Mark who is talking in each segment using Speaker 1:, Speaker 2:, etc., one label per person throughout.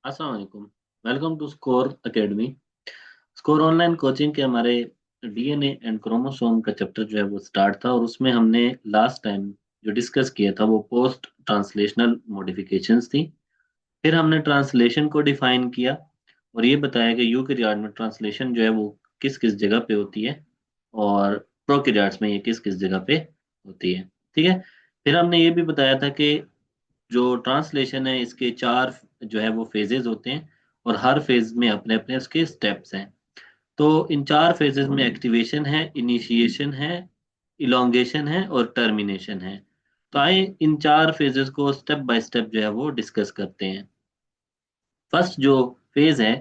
Speaker 1: अस्सलाम वालेकुम। Welcome to Score Academy. Score online coaching के हमारे डीएनए एंड क्रोमोसोम का चैप्टर जो है वो स्टार्ट था, और उसमें हमने लास्ट टाइम जो डिस्कस किया था वो पोस्ट ट्रांसलेशनल मॉडिफिकेशंस थी। फिर हमने ट्रांसलेशन को डिफाइन किया और ये बताया कि यूकेरियाट में ट्रांसलेशन जो है वो किस किस जगह पे होती है और प्रोकैरियोट्स में ये किस किस जगह पे होती है। ठीक है। फिर हमने ये भी बताया था कि जो ट्रांसलेशन है इसके चार जो है वो फेजेस होते हैं, और हर फेज में अपने अपने उसके स्टेप्स हैं। तो इन चार फेजेस में एक्टिवेशन है, इनिशिएशन है, इलोंगेशन है और टर्मिनेशन है। तो आइए इन चार फेजेस को स्टेप बाय स्टेप जो है वो डिस्कस करते हैं। फर्स्ट जो फेज है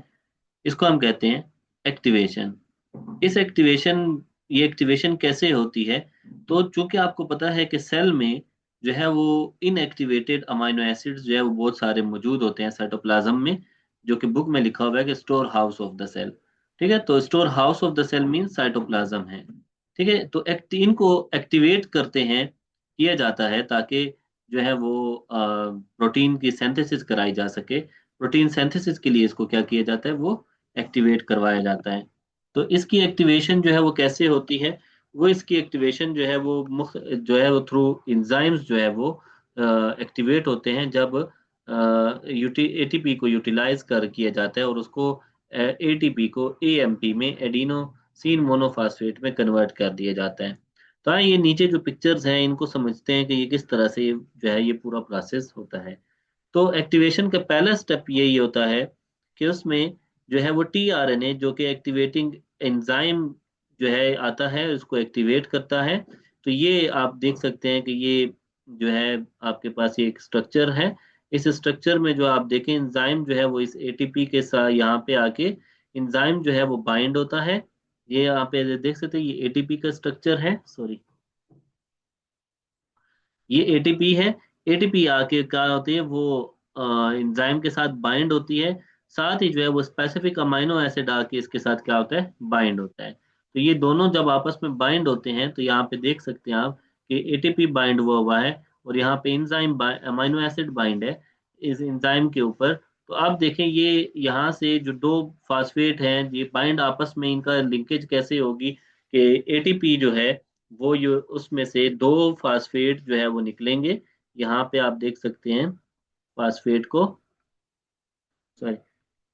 Speaker 1: इसको हम कहते हैं एक्टिवेशन। इस एक्टिवेशन ये एक्टिवेशन कैसे होती है? तो चूंकि आपको पता है कि सेल में जो है वो इनएक्टिवेटेड अमाइनो एसिड्स जो है वो बहुत सारे मौजूद होते हैं साइटोप्लाज्म में, जो कि बुक में लिखा हुआ है कि store house of the cell. ठीक है, तो store house of the cell mean cytoplasm है। ठीक है, तो इनको एक्टिवेट करते हैं, किया जाता है ताकि जो है वो प्रोटीन की सिंथेसिस कराई जा सके। प्रोटीन सिंथेसिस के लिए इसको क्या किया जाता है, वो एक्टिवेट करवाया जाता है। तो इसकी एक्टिवेशन जो है वो कैसे होती है? वो इसकी एक्टिवेशन जो है वो जो है वो थ्रू इंजाइम्स जो है वो एक्टिवेट होते हैं, जब एटीपी को यूटिलाइज कर किया जाता है और उसको एटीपी को एएमपी में एडिनोसिन मोनोफास्फेट में कन्वर्ट कर दिया जाता है। तो हाँ, ये नीचे जो पिक्चर्स हैं इनको समझते हैं कि ये किस तरह से जो है ये पूरा प्रोसेस होता है। तो एक्टिवेशन का पहला स्टेप यही होता है कि उसमें जो है वो टीआरएनए जो कि एक्टिवेटिंग एंजाइम जो है आता है उसको एक्टिवेट करता है। तो ये आप देख सकते हैं कि ये जो है आपके पास ये एक स्ट्रक्चर है। इस स्ट्रक्चर में जो आप देखें एंजाइम जो है वो इस एटीपी के साथ यहाँ पे आके एंजाइम जो है वो बाइंड होता है। ये यहाँ पे देख सकते हैं, ये एटीपी का स्ट्रक्चर है, सॉरी, ये एटीपी है। एटीपी आके क्या होती है वो एंजाइम के साथ बाइंड होती है। साथ ही जो है वो स्पेसिफिक अमाइनो एसिड आके इसके साथ क्या होता है, बाइंड होता है। तो ये दोनों जब आपस में बाइंड होते हैं तो यहाँ पे देख सकते हैं आप कि एटीपी बाइंड हुआ हुआ है और यहाँ पे एंजाइम अमाइनो एसिड बाइंड है इस एंजाइम के ऊपर। तो आप देखें ये यहाँ से जो दो फास्फेट हैं ये बाइंड आपस में, इनका लिंकेज कैसे होगी कि एटीपी जो है वो उसमें से दो फास्फेट जो है वो निकलेंगे। यहाँ पे आप देख सकते हैं फास्फेट को, सॉरी,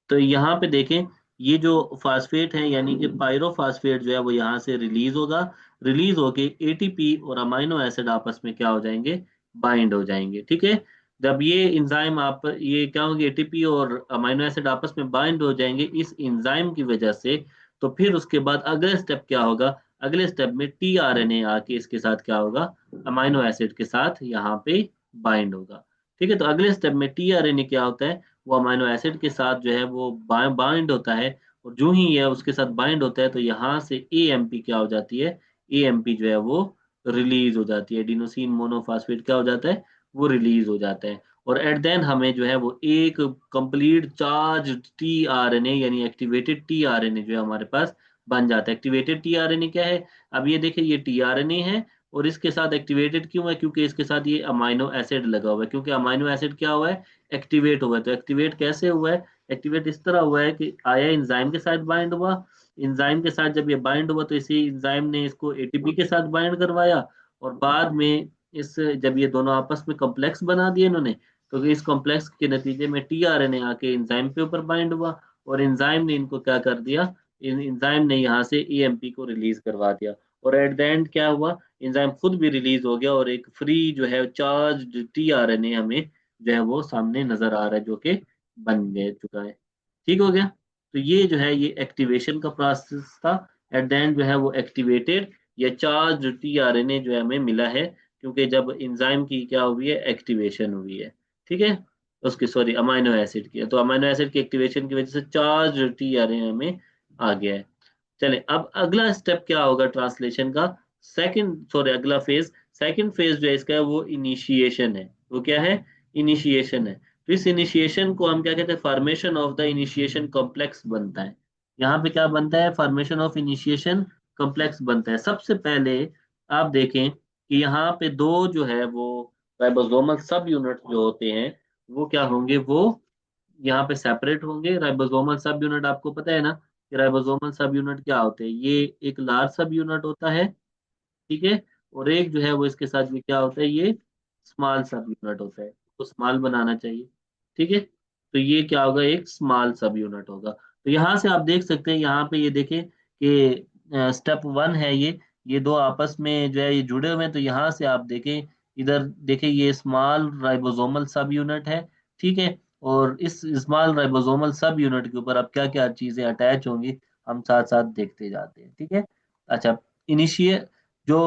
Speaker 1: तो यहाँ पे देखें ये जो फास्फेट है यानी कि पायरोफास्फेट जो है वो यहाँ से रिलीज होगा। रिलीज होके एटीपी और अमाइनो एसिड आपस में क्या हो जाएंगे, बाइंड हो जाएंगे। ठीक है, जब ये एंजाइम आप ये क्या होंगे, एटीपी और अमाइनो एसिड आपस में बाइंड हो जाएंगे इस एंजाइम की वजह से। तो फिर उसके बाद अगला स्टेप क्या होगा? अगले स्टेप में टीआरएनए आके इसके साथ क्या होगा, अमाइनो एसिड के साथ यहाँ पे बाइंड होगा। ठीक है, तो अगले स्टेप में टीआरएनए क्या होता है, वो अमाइनो एसिड के साथ जो है वो बाइंड होता है। और जो ही ये उसके साथ बाइंड होता है तो यहाँ से एएमपी क्या हो जाती है, एएमपी जो है वो रिलीज हो जाती है, एडिनोसिन मोनोफास्फेट क्या हो जाता है, वो रिलीज हो जाता है। और एट देन हमें जो है वो एक कंप्लीट चार्ज टीआरएनए यानी एक्टिवेटेड टीआरएनए जो है हमारे पास बन जाता है। एक्टिवेटेड टीआरएनए क्या है? अब ये देखिए ये टीआरएनए है और इसके साथ एक्टिवेटेड क्यों है, क्योंकि इसके साथ ये अमाइनो एसिड लगा हुआ है, क्योंकि अमाइनो एसिड क्या हुआ है, एक्टिवेट हुआ है। तो एक्टिवेट कैसे हुआ है? एक्टिवेट इस तरह हुआ है कि आया एंजाइम के साथ बाइंड हुआ। एंजाइम के साथ जब ये बाइंड हुआ तो इसी एंजाइम ने इसको एटीपी के साथ बाइंड करवाया, और बाद में इस जब ये दोनों आपस में कॉम्प्लेक्स बना दिए इन्होंने, तो इस कॉम्प्लेक्स के नतीजे में टीआरएनए आके एंजाइम के ऊपर बाइंड हुआ और एंजाइम ने इनको क्या कर दिया, एंजाइम ने यहाँ से एएमपी को रिलीज करवा दिया। और एट द एंड क्या हुआ, एंजाइम खुद भी रिलीज हो गया और एक फ्री जो है चार्ज टीआरएनए हमें जो है वो सामने नजर आ रहा है, जो कि बन गया चुका है। ठीक हो गया। तो ये जो है ये एक्टिवेशन का प्रोसेस था। एट द एंड जो है वो एक्टिवेटेड या चार्ज टीआरएनए जो है हमें मिला है, क्योंकि जब एंजाइम की क्या हुई है, एक्टिवेशन हुई है। ठीक है, उसकी सॉरी अमाइनो एसिड की, तो अमाइनो एसिड की एक्टिवेशन की वजह से चार्ज टीआरएनए में आ गया है। चले अब अगला स्टेप क्या होगा ट्रांसलेशन का, सेकंड सॉरी अगला फेज, सेकंड फेज जो है इसका है वो इनिशिएशन है। वो क्या है, इनिशिएशन है। तो इस इनिशिएशन को हम क्या कहते हैं, formation of the initiation complex बनता है। यहाँ पे क्या बनता है, फॉर्मेशन ऑफ इनिशिएशन कॉम्प्लेक्स बनता है। सबसे पहले आप देखें कि यहाँ पे दो जो है वो राइबोसोमल सब यूनिट जो होते हैं वो क्या होंगे, वो यहाँ पे सेपरेट होंगे। राइबोसोमल सब यूनिट आपको पता है ना कि राइबोसोमल सब यूनिट क्या होते हैं, ये एक लार्ज सब यूनिट होता है, ठीक है। और एक जो है वो इसके साथ में क्या होता है, ये स्मॉल सब यूनिट होता है, तो स्मॉल बनाना चाहिए, ठीक है। तो ये क्या होगा, एक स्मॉल सब यूनिट होगा। तो यहाँ से आप देख सकते हैं, यहाँ पे ये देखें कि स्टेप वन है ये दो आपस में जो है ये जुड़े हुए हैं। तो यहाँ से आप देखें, इधर देखें, ये स्मॉल राइबोसोमल सब यूनिट है, ठीक है। और इस स्मॉल राइबोसोमल सब यूनिट के ऊपर अब क्या क्या चीजें अटैच होंगी, हम साथ साथ देखते जाते हैं, ठीक है। अच्छा, इनिशिए जो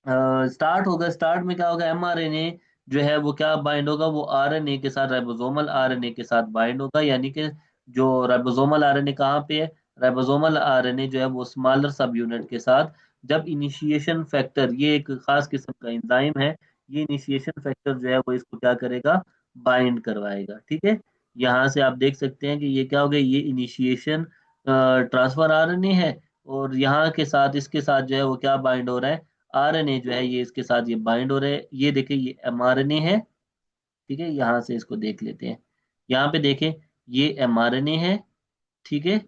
Speaker 1: स्टार्ट होगा, स्टार्ट में क्या होगा, एमआरएनए जो है वो क्या बाइंड होगा, वो आरएनए के साथ, राइबोसोमल आरएनए के साथ बाइंड होगा। यानी कि जो राइबोसोमल आरएनए कहाँ पे है, राइबोसोमल आरएनए जो है वो स्मॉलर सब यूनिट के साथ, जब इनिशिएशन फैक्टर, ये एक खास किस्म का एंजाइम है, ये इनिशिएशन फैक्टर जो है वो इसको क्या करेगा, बाइंड करवाएगा, ठीक है। यहाँ से आप देख सकते हैं कि ये क्या हो गया, ये इनिशिएशन ट्रांसफर आरएनए है, और यहाँ के साथ इसके साथ जो है वो क्या बाइंड हो रहा है, आरएनए जो है ये इसके साथ ये बाइंड हो रहे हैं। ये देखें, ये एमआरएनए है, ठीक है। यहाँ से इसको देख लेते हैं, यहाँ पे देखें, ये एमआरएनए है, ठीक है।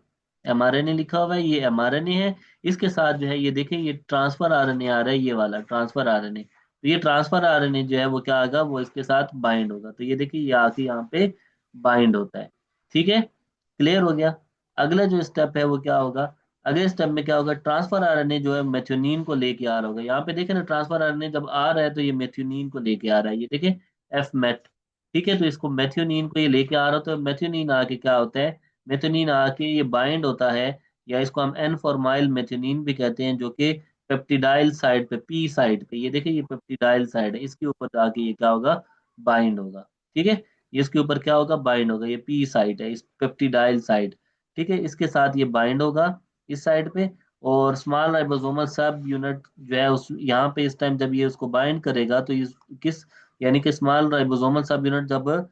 Speaker 1: एमआरएनए लिखा हुआ है, ये एमआरएनए है। इसके साथ जो है ये देखें, ये ट्रांसफर आरएनए आ रहा है, ये वाला ट्रांसफर आरएनए। तो ये ट्रांसफर आरएनए जो है वो क्या आएगा, वो इसके साथ बाइंड होगा। तो ये देखिए, ये आके यहाँ पे बाइंड होता है, ठीक है। क्लियर हो गया। अगला जो स्टेप है वो क्या होगा, अगले स्टेप में क्या होगा, ट्रांसफर आरएनए जो है मेथ्योनीन को लेके आ रहा होगा। यहाँ पे देखें ना, ट्रांसफर आरएनए जब आ रहा है तो ये मेथ्योनीन को लेके आ रहा है, ये देखें, एफ मेथ, ठीक है। तो इसको मेथ्योनीन को ये लेके आ रहा, तो मेथ्योनीन आके क्या होता है, मेथ्योनीन आके ये बाइंड होता है, या इसको हम एन फॉर्माइल मेथ्योनीन भी कहते हैं, जो कि पेप्टिडाइल साइड पे, पी साइड पे, ये देखिए, ये पेप्टिडाइल साइड है, इसके ऊपर जाके ये क्या होगा, बाइंड होगा, ठीक है। ये इसके ऊपर क्या होगा, बाइंड होगा, ये पी साइड है, इस पेप्टिडाइल साइड, ठीक है। इसके साथ ये बाइंड होगा इस साइड पे। और स्मॉल राइबोसोमल सब यूनिट जो है उस यहाँ पे इस टाइम जब ये उसको बाइंड करेगा, तो ये किस, यानी कि स्मॉल राइबोसोमल सब यूनिट जब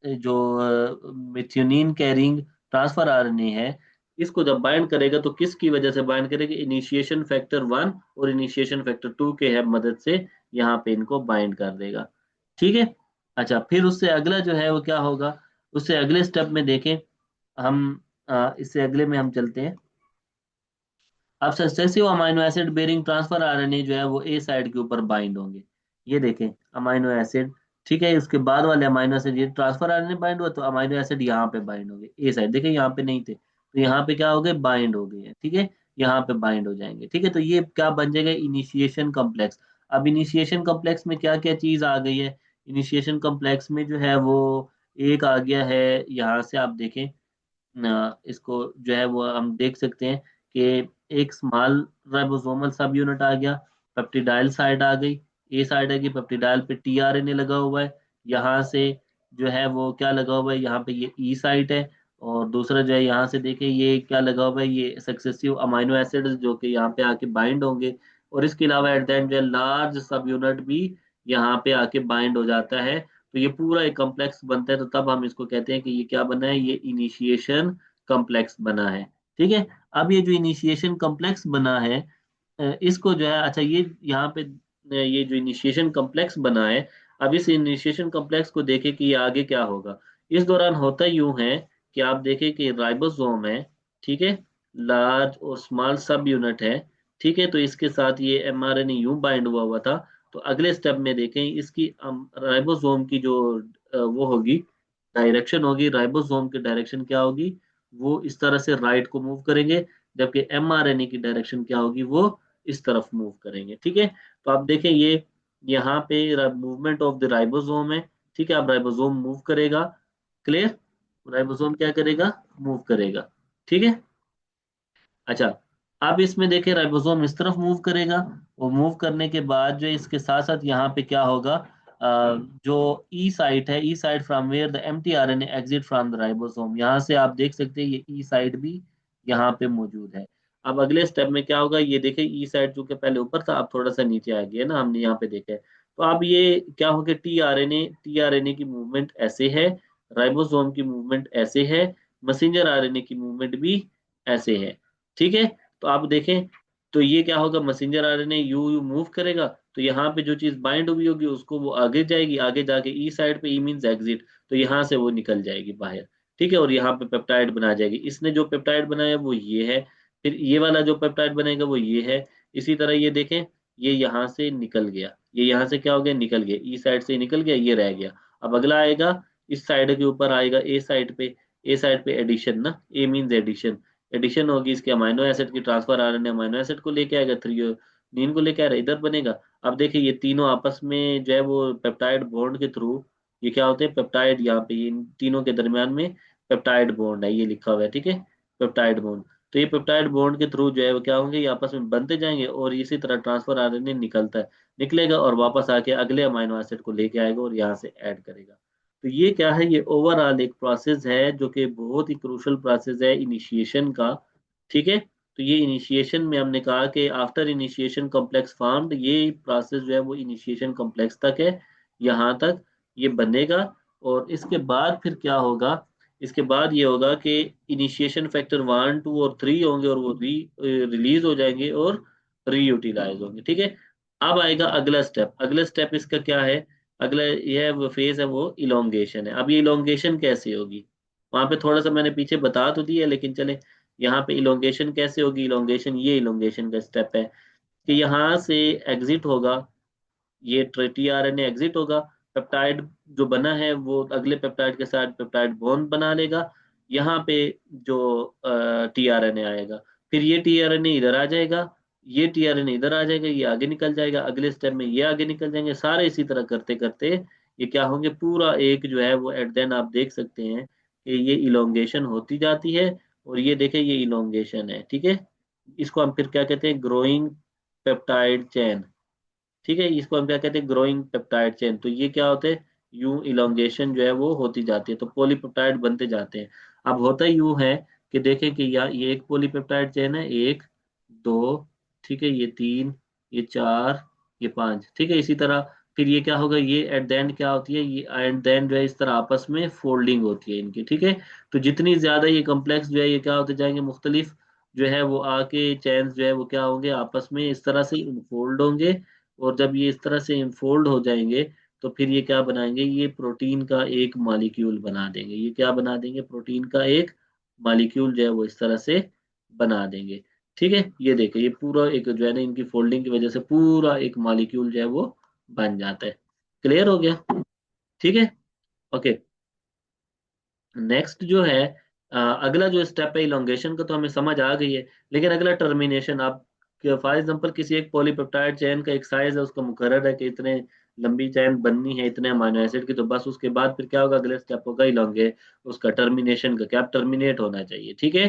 Speaker 1: जो मिथ्योनीन कैरिंग ट्रांसफर आरएनए है, इसको जब बाइंड करेगा, तो किसकी वजह से बाइंड करेगा, इनिशिएशन फैक्टर वन और इनिशिएशन फैक्टर टू के है मदद से यहाँ पे इनको बाइंड कर देगा, ठीक है। अच्छा, फिर उससे अगला जो है वो क्या होगा, उससे अगले स्टेप में देखें हम, इससे अगले में हम चलते हैं। अब successive amino acid bearing transfer RNA जो है वो ए साइड के ऊपर बाइंड होंगे, ये देखें, अमाइनो एसिड, ठीक है। उसके बाद वाले अमाइनो एसिड, ये ट्रांसफर आरएनए बाइंड हुआ, तो अमाइनो एसिड यहाँ पे बाइंड हो गए ए साइड, देखें यहाँ पे नहीं थे, तो यहाँ पे क्या हो गए, बाइंड हो गए हैं, ठीक है। यहाँ पे बाइंड हो जाएंगे, ठीक है। तो ये क्या बन जाएगा, इनिशिएशन कम्प्लेक्स। अब इनिशिएशन कम्प्लेक्स में क्या क्या चीज आ गई है, इनिशिएशन कम्प्लेक्स में जो है वो एक आ गया है, यहाँ से आप देखें, इसको जो है वो हम देख सकते हैं कि एक स्मॉल राइबोसोमल सब यूनिट आ गया, पेप्टिडाइल साइड आ गई, ए साइड है कि पेप्टिडाइल पे टीआरएनए लगा हुआ है, यहाँ से जो है वो क्या लगा हुआ है, यहाँ पे ये ई साइट है। और दूसरा जो है यहाँ से देखें, ये क्या लगा हुआ है, ये सक्सेसिव अमाइनो एसिड जो कि यहाँ पे आके बाइंड होंगे। और इसके अलावा एट द एंड जो है लार्ज सब यूनिट भी यहाँ पे आके बाइंड हो जाता है। तो ये पूरा एक कॉम्प्लेक्स बनता है, तो तब हम इसको कहते हैं कि ये क्या बना है, ये इनिशिएशन कॉम्प्लेक्स बना है, ठीक है। अब ये जो इनिशिएशन कॉम्प्लेक्स बना है, इसको जो है, अच्छा, ये यहाँ पे ये जो इनिशिएशन कॉम्प्लेक्स बना है, अब इस इनिशिएशन कॉम्प्लेक्स को देखें कि ये आगे क्या होगा। इस दौरान होता यूं है कि आप देखें कि राइबोसोम है, ठीक है, लार्ज और स्मॉल सब यूनिट है, ठीक है। तो इसके साथ ये एमआरएनए यूं बाइंड हुआ हुआ था। तो अगले स्टेप में देखें, इसकी राइबोसोम की जो वो होगी, डायरेक्शन होगी, राइबोसोम की डायरेक्शन क्या होगी, वो इस तरह से राइट को मूव करेंगे, जबकि एमआरएनए की डायरेक्शन क्या होगी, वो इस तरफ मूव करेंगे, ठीक है। तो आप देखें, ये यहाँ पे मूवमेंट ऑफ द राइबोसोम है, ठीक है। अब राइबोसोम मूव करेगा, क्लियर, राइबोसोम क्या करेगा, मूव करेगा, ठीक है। अच्छा, अब इसमें देखें, राइबोसोम इस तरफ मूव करेगा, और मूव करने के बाद जो इसके साथ साथ यहाँ पे क्या होगा, जो ई साइट है, E site from where the empty RNA exit from the ribosome, यहाँ से आप देख सकते हैं ये ई साइट भी यहाँ पे मौजूद है। अब अगले स्टेप में क्या होगा, ये देखें, ई साइट जो कि पहले ऊपर था, अब थोड़ा सा नीचे आ गया ना, हमने यहाँ पे देखा है। तो अब ये क्या हो गया, टी आरएनए की मूवमेंट ऐसे है, राइबोसोम की मूवमेंट ऐसे है, मैसेंजर आरएनए की मूवमेंट भी ऐसे है, ठीक है। तो आप देखें, तो ये क्या होगा, messenger RNA you you move करेगा, तो यहाँ पे जो चीज बाइंड हुई होगी उसको वो आगे जाएगी, आगे जाके ई साइड पे, ई मींस एग्जिट, तो यहाँ से वो निकल जाएगी बाहर। ठीक है, और यहाँ पे पेप्टाइड बना जाएगी। इसने जो पेप्टाइड बनाया वो ये है, फिर ये वाला जो पेप्टाइड बनेगा वो ये है। इसी तरह ये देखें, ये यहाँ से निकल गया, ये यहाँ से क्या हो गया, निकल गया, ई साइड से निकल गया, ये रह गया। अब अगला आएगा, इस साइड के ऊपर आएगा ए साइड पे, ए साइड पे एडिशन ना, ए मींस एडिशन, एडिशन होगी इसके अमाइनो एसिड की, ट्रांसफर आरएनए अमाइनो एसिड को लेके आएगा, थ्रियोनीन को लेके आ रहा है, इधर बनेगा। अब देखिए ये तीनों आपस में जो है वो पेप्टाइड बॉन्ड के थ्रू, ये क्या होते हैं, पेप्टाइड, यहाँ पे ये इन तीनों के दरमियान में पेप्टाइड बॉन्ड है, ये लिखा हुआ है, ठीक है, पेप्टाइड बॉन्ड। तो ये पेप्टाइड बॉन्ड के थ्रू जो है वो क्या होंगे, ये आपस में बनते जाएंगे, और इसी तरह ट्रांसफर आरएनए निकलता है, निकलेगा और वापस आके अगले अमाइनो एसिड को लेके आएगा और यहाँ से ऐड करेगा। तो ये क्या है, ये ओवरऑल एक प्रोसेस है जो कि बहुत ही क्रूशल प्रोसेस है इनिशिएशन का। ठीक है, तो ये इनिशिएशन में हमने कहा कि आफ्टर इनिशिएशन कॉम्प्लेक्स फॉर्म्ड, ये प्रोसेस जो है वो इनिशिएशन कॉम्प्लेक्स तक है, यहाँ तक ये बनेगा। और इसके बाद फिर क्या होगा, इसके बाद ये होगा कि इनिशिएशन फैक्टर 1 2 और 3 होंगे, और वो रिलीज हो जाएंगे और रीयूटिलाइज होंगे। ठीक है, अब आएगा अगला स्टेप, अगला स्टेप इसका क्या है, अगला यह वो फेज है वो इलोंगेशन है। अब ये इलोंगेशन कैसे होगी, वहां पे थोड़ा सा मैंने पीछे बता तो दिया, लेकिन चले यहाँ पे इलोंगेशन कैसे होगी। इलोंगेशन, ये इलोंगेशन का स्टेप है कि यहाँ से एग्जिट होगा, ये T R N A exit होगा, पेप्टाइड जो बना है वो अगले पेप्टाइड के साथ पेप्टाइड बॉन्ड बना लेगा, यहाँ पे जो टी आर एन ए आएगा, फिर ये टी आर एन ए इधर आ जाएगा, ये टी आर एन ए इधर आ जाएगा, ये आगे निकल जाएगा, अगले स्टेप में ये आगे निकल जाएंगे, सारे इसी तरह करते करते ये क्या होंगे, पूरा एक जो है वो एट देन आप देख सकते हैं कि ये इलोंगेशन होती जाती है। और ये देखें, ये इलोंगेशन है, ठीक है, इसको हम फिर क्या कहते हैं, ग्रोइंग पेप्टाइड चेन। ठीक है, इसको हम क्या कहते हैं, ग्रोइंग पेप्टाइड चेन। तो ये क्या होते हैं, यूं इलोंगेशन जो है वो होती जाती है, तो पॉलीपेप्टाइड बनते जाते हैं। अब होता यूं है कि देखें कि ये एक पॉलीपेप्टाइड चेन है, एक, दो, ठीक है, ये तीन, ये चार, ये पांच, ठीक है, इसी तरह फिर ये क्या होगा, ये एट द एंड क्या होती है, ये एट द एंड जो है इस तरह आपस में फोल्डिंग होती है इनकी। ठीक है, तो जितनी ज्यादा ये कम्प्लेक्स जो है ये क्या होते जाएंगे, मुख्तलिफ जो है वो आके चेन्स जो है वो क्या होंगे, आपस में इस तरह से इनफोल्ड होंगे। और जब ये इस तरह से इनफोल्ड हो जाएंगे, तो फिर ये क्या बनाएंगे, ये प्रोटीन का एक मॉलिक्यूल बना देंगे, ये क्या बना देंगे, प्रोटीन का एक मॉलिक्यूल जो है वो इस तरह से बना देंगे। ठीक है, ये देखिए, ये पूरा एक जो है ना, इनकी फोल्डिंग की वजह से पूरा एक मॉलिक्यूल जो है वो बन जाता है। क्लियर हो गया, ठीक है, ओके। नेक्स्ट जो है, अगला जो स्टेप है इलोंगेशन का, तो हमें समझ आ गई है। लेकिन अगला टर्मिनेशन, आप फॉर एग्जांपल किसी एक पॉलीपेप्टाइड चेन का एक साइज है, उसका मुकर्रर है कि इतने लंबी चेन बननी है इतने अमीनो एसिड की, तो बस उसके बाद फिर क्या होगा, अगले स्टेप होगा इलोंगे, उसका टर्मिनेशन का क्या, टर्मिनेट होना चाहिए। ठीक है,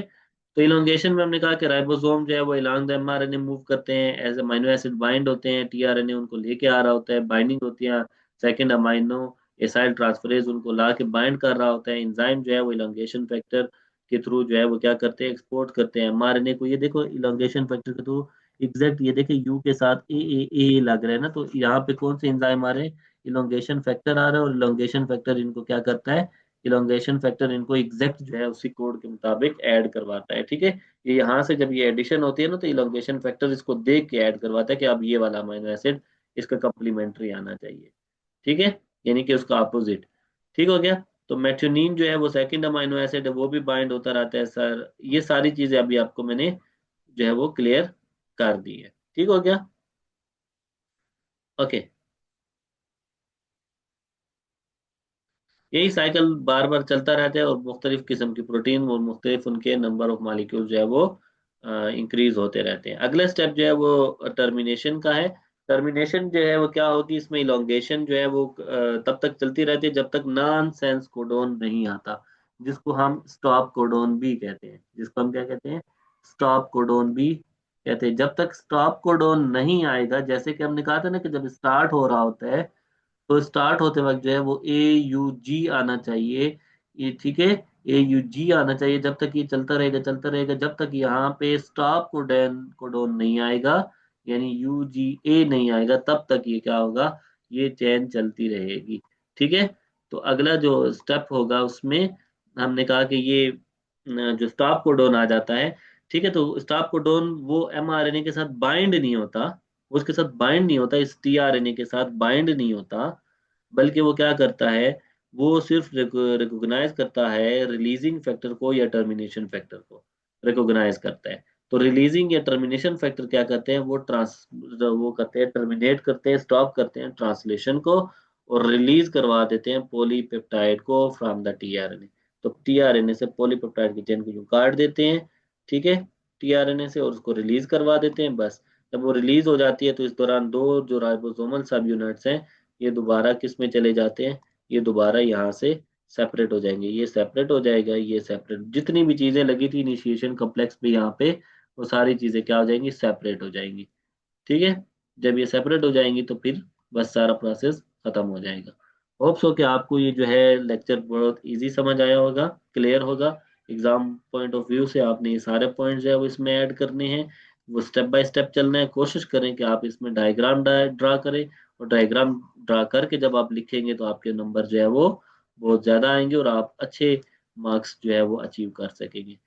Speaker 1: तो इलोंगेशन में हमने कहा कि राइबोसोम जो है वो इलांग द एमआरएनए मूव करते हैं, एज अमीनो एसिड बाइंड होते हैं, टीआरएनए उनको लेके आ रहा होता है, बाइंडिंग होती है, सेकंड अमाइनो एसाइल ट्रांसफरेज उनको ला के बाइंड कर रहा होता है। एंजाइम जो है वो इलोंगेशन फैक्टर के थ्रू जो है वो क्या करते हैं, एक्सपोर्ट करते हैं एमआरएनए को। ये देखो इलोंगेशन फैक्टर के थ्रू एग्जैक्ट, ये देखिए यू के साथ ए लग रहे हैं ना, तो यहाँ पे कौन से एंजाइम आ रहे हैं, इलोंगेशन फैक्टर आ रहा है, और इलोंगेशन फैक्टर इनको क्या करता है, इलोंगेशन फैक्टर इनको एग्जैक्ट जो है उसी कोड के मुताबिक ऐड करवाता है। ठीक है, ये यहाँ से जब ये एडिशन होती है ना, तो इलोंगेशन फैक्टर इसको देख के ऐड करवाता है कि अब ये वाला अमीनो एसिड इसका कम्प्लीमेंट्री आना चाहिए। ठीक है, यानी कि उसका अपोजिट। ठीक हो गया, तो मेथियोनीन जो है वो सेकंड अमाइनो एसिड है, वो भी बाइंड होता रहता है सर। ये सारी चीजें अभी आपको मैंने जो है वो क्लियर कर दी है। ठीक हो गया, ओके। यही साइकिल बार बार चलता रहता है, और मुख्तलिफ किस्म की प्रोटीन और मुख्तलिफ उनके नंबर ऑफ मालिक्यूल जो है वो इंक्रीज होते रहते हैं। अगला स्टेप जो है वो टर्मिनेशन का है। टर्मिनेशन जो है वो क्या होगी, इसमें इलोंगेशन जो है वो तब तक चलती रहती है जब तक नॉन सेंस कोडोन नहीं आता, जिसको हम स्टॉप कोडोन भी कहते हैं, जिसको हम क्या कहते हैं, स्टॉप कोडोन भी कहते हैं। जब तक स्टॉप कोडोन नहीं आएगा, जैसे कि हमने कहा था ना कि जब स्टार्ट हो रहा होता है, तो स्टार्ट होते वक्त जो है वो AUG आना चाहिए, ये ठीक है, AUG आना चाहिए। जब तक ये चलता रहेगा चलता रहेगा, जब तक यहाँ पे स्टॉप कोडोन नहीं आएगा, यानी UGA नहीं आएगा, तब तक ये क्या होगा, ये चेन चलती रहेगी। ठीक है, तो अगला जो स्टेप होगा उसमें हमने कहा कि ये जो स्टॉप कोडोन आ जाता है, ठीक है, तो स्टॉप कोडोन वो mRNA के साथ बाइंड नहीं होता, वो उसके साथ बाइंड नहीं होता, इस टीआरएनए के साथ बाइंड नहीं होता, बल्कि वो क्या करता है, वो सिर्फ रिकॉग्नाइज करता है रिलीजिंग फैक्टर को या टर्मिनेशन फैक्टर को रिकॉग्नाइज करता है। तो रिलीजिंग या टर्मिनेशन फैक्टर क्या करते हैं, वो करते हैं, टर्मिनेट करते हैं, स्टॉप करते हैं ट्रांसलेशन को, और रिलीज करवा देते हैं पॉलीपेप्टाइड को फ्रॉम द टीआरएनए। तो टीआरएनए से पॉलीपेप्टाइड की चेन को यूं काट देते हैं, ठीक है, टीआरएनए से, और उसको रिलीज करवा देते हैं बस। जब वो रिलीज हो जाती है तो इस दौरान दो जो राइबोसोमल सब यूनिट्स हैं, ये दोबारा किस में चले जाते हैं, ये दोबारा यहाँ से सेपरेट हो जाएंगे, ये सेपरेट हो जाएगा, ये सेपरेट, जितनी भी चीजें लगी थी इनिशिएशन कॉम्प्लेक्स पे यहाँ पे, वो सारी चीजें क्या हो जाएंगी, सेपरेट हो जाएंगी। ठीक है, जब ये सेपरेट हो जाएंगी तो फिर बस सारा प्रोसेस खत्म हो जाएगा। होप सो कि आपको ये जो है लेक्चर बहुत इजी समझ आया होगा, क्लियर होगा। एग्जाम पॉइंट ऑफ व्यू से आपने ये सारे पॉइंट्स जो है वो इसमें ऐड करने हैं, वो स्टेप बाय स्टेप चलना है। कोशिश करें कि आप इसमें डायग्राम ड्रा करें, और डायग्राम ड्रा करके जब आप लिखेंगे तो आपके नंबर जो है वो बहुत ज़्यादा आएंगे, और आप अच्छे मार्क्स जो है वो अचीव कर सकेंगे।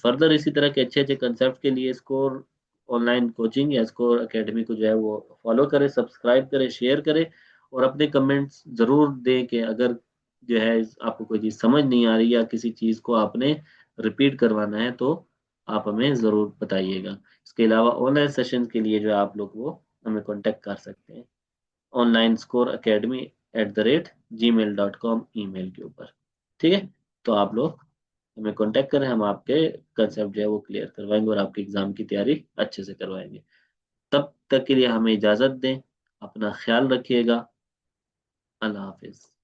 Speaker 1: फर्दर इसी तरह के अच्छे अच्छे कंसेप्ट के लिए स्कोर ऑनलाइन कोचिंग या स्कोर एकेडमी को जो है वो फॉलो करें, सब्सक्राइब करें, शेयर करें, और अपने कमेंट्स ज़रूर दें कि अगर जो है आपको कोई चीज़ समझ नहीं आ रही या किसी चीज़ को आपने रिपीट करवाना है तो आप हमें ज़रूर बताइएगा। इसके अलावा ऑनलाइन सेशन के लिए जो है आप लोग वो हमें कॉन्टेक्ट कर सकते हैं online score academy @gmail.com email के ऊपर। ठीक है, तो आप लोग हमें कांटेक्ट करें, हम आपके कंसेप्ट जो है वो क्लियर करवाएंगे और आपकी एग्जाम की तैयारी अच्छे से करवाएंगे। तब तक के लिए हमें इजाज़त दें, अपना ख्याल रखिएगा। अल्लाह हाफिज़।